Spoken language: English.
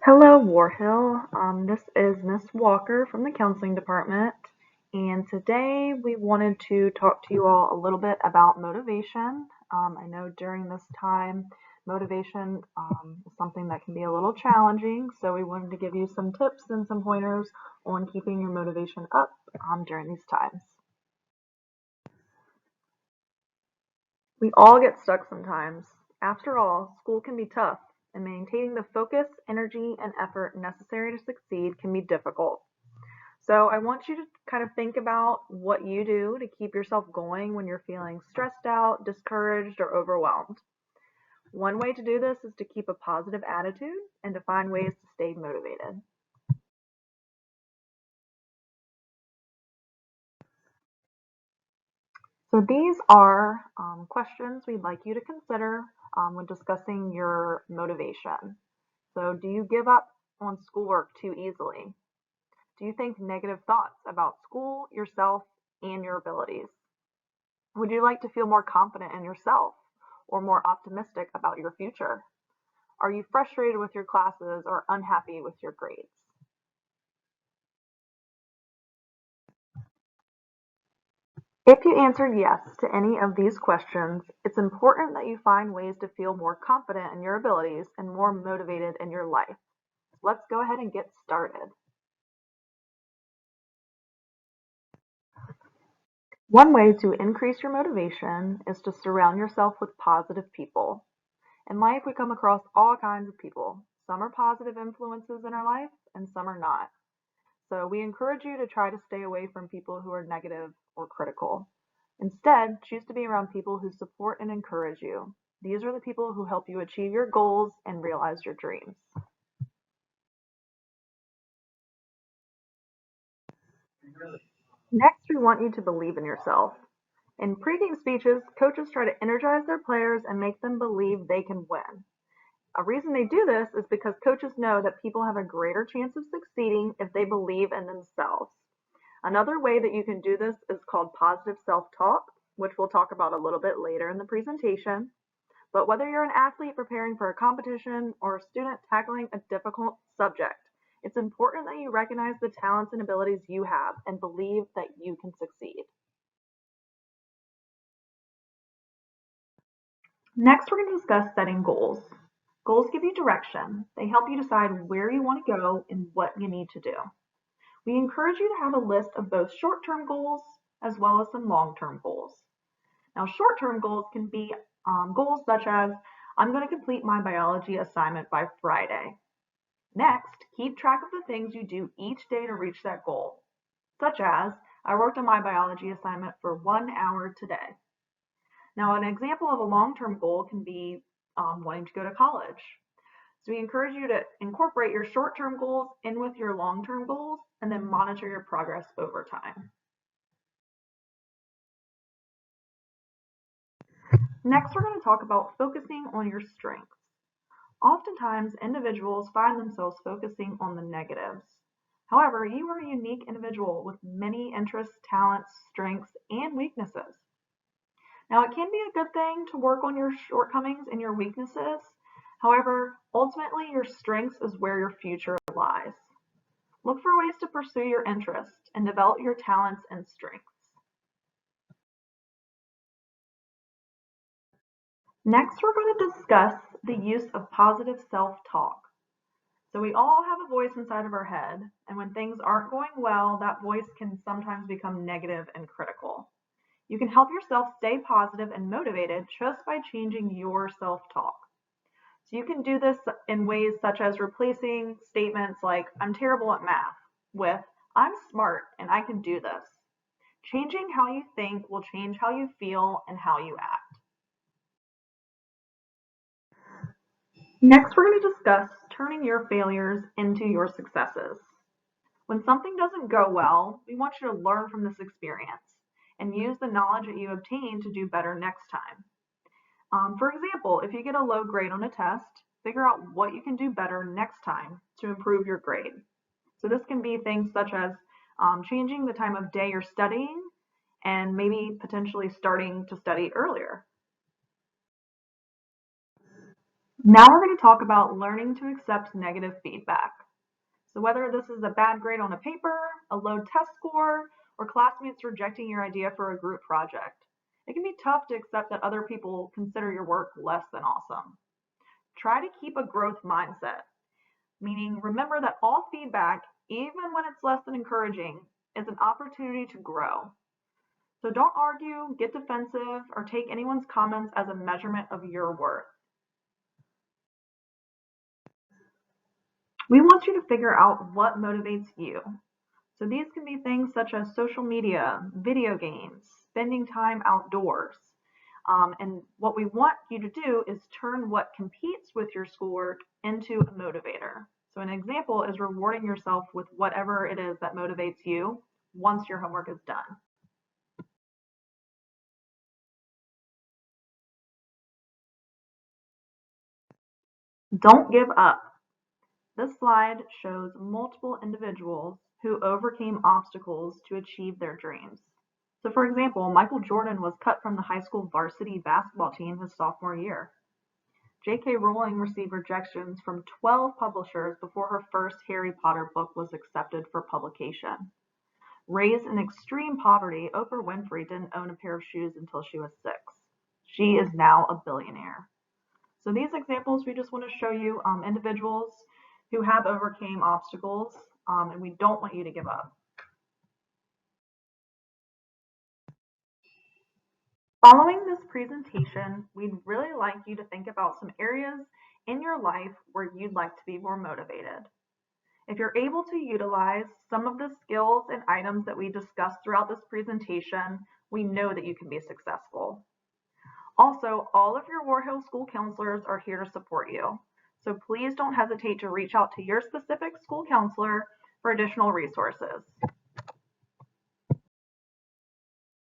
Hello, War Hill. This is Miss Walker from the counseling department, and today we wanted to talk to you all a little bit about motivation. I know during this time, motivation is something that can be a little challenging, so we wanted to give you some tips and some pointers on keeping your motivation up during these times. We all get stuck sometimes. After all, school can be tough, and maintaining the focus, energy, and effort necessary to succeed can be difficult. So I want you to kind of think about what you do to keep yourself going when you're feeling stressed out, discouraged, or overwhelmed. One way to do this is to keep a positive attitude and to find ways to stay motivated. So these are questions we'd like you to consider when discussing your motivation. So do you give up on schoolwork too easily? Do you think negative thoughts about school, yourself, and your abilities? Would you like to feel more confident in yourself or more optimistic about your future? Are you frustrated with your classes or unhappy with your grades? If you answered yes to any of these questions, it's important that you find ways to feel more confident in your abilities and more motivated in your life. Let's go ahead and get started. One way to increase your motivation is to surround yourself with positive people. In life, we come across all kinds of people. Some are positive influences in our life, and some are not. So we encourage you to try to stay away from people who are negative or critical. Instead, choose to be around people who support and encourage you. These are the people who help you achieve your goals and realize your dreams. Next, we want you to believe in yourself. In pregame speeches, coaches try to energize their players and make them believe they can win. A reason they do this is because coaches know that people have a greater chance of succeeding if they believe in themselves. Another way that you can do this is called positive self-talk, which we'll talk about a little bit later in the presentation. But whether you're an athlete preparing for a competition or a student tackling a difficult subject, it's important that you recognize the talents and abilities you have and believe that you can succeed. Next, we're going to discuss setting goals. Goals give you direction. They help you decide where you want to go and what you need to do. We encourage you to have a list of both short-term goals as well as some long-term goals. Now, short-term goals can be goals such as, I'm going to complete my biology assignment by Friday. Next, keep track of the things you do each day to reach that goal, such as, I worked on my biology assignment for 1 hour today. Now, an example of a long-term goal can be wanting to go to college. So we encourage you to incorporate your short-term goals in with your long-term goals and then monitor your progress over time. Next, we're going to talk about focusing on your strengths. Oftentimes, individuals find themselves focusing on the negatives. However, you are a unique individual with many interests, talents, strengths, and weaknesses. Now, it can be a good thing to work on your shortcomings and your weaknesses. However, ultimately, your strengths is where your future lies. Look for ways to pursue your interests and develop your talents and strengths. Next, we're going to discuss the use of positive self-talk. So we all have a voice inside of our head, and when things aren't going well, that voice can sometimes become negative and critical. You can help yourself stay positive and motivated just by changing your self-talk. So you can do this in ways such as replacing statements like, I'm terrible at math, with, I'm smart and I can do this. Changing how you think will change how you feel and how you act. Next, we're going to discuss turning your failures into your successes. When something doesn't go well, we want you to learn from this experience and use the knowledge that you obtain to do better next time. For example, if you get a low grade on a test, figure out what you can do better next time to improve your grade. So this can be things such as changing the time of day you're studying and maybe potentially starting to study earlier. Now we're going to talk about learning to accept negative feedback. So whether this is a bad grade on a paper, a low test score, or classmates rejecting your idea for a group project, it can be tough to accept that other people consider your work less than awesome. Try to keep a growth mindset, meaning remember that all feedback, even when it's less than encouraging, is an opportunity to grow. So don't argue, get defensive, or take anyone's comments as a measurement of your worth. We want you to figure out what motivates you. So these can be things such as social media, video games, spending time outdoors. And what we want you to do is turn what competes with your schoolwork into a motivator. So an example is rewarding yourself with whatever it is that motivates you once your homework is done. Don't give up. This slide shows multiple individuals who overcame obstacles to achieve their dreams. So for example, Michael Jordan was cut from the high school varsity basketball team his sophomore year. J.K. Rowling received rejections from 12 publishers before her first Harry Potter book was accepted for publication. Raised in extreme poverty, Oprah Winfrey didn't own a pair of shoes until she was 6. She is now a billionaire. So these examples, we just want to show you individuals who have overcame obstacles, and we don't want you to give up. Following this presentation, we'd really like you to think about some areas in your life where you'd like to be more motivated. If you're able to utilize some of the skills and items that we discussed throughout this presentation, we know that you can be successful. Also, all of your War Hill school counselors are here to support you. So please don't hesitate to reach out to your specific school counselor for additional resources.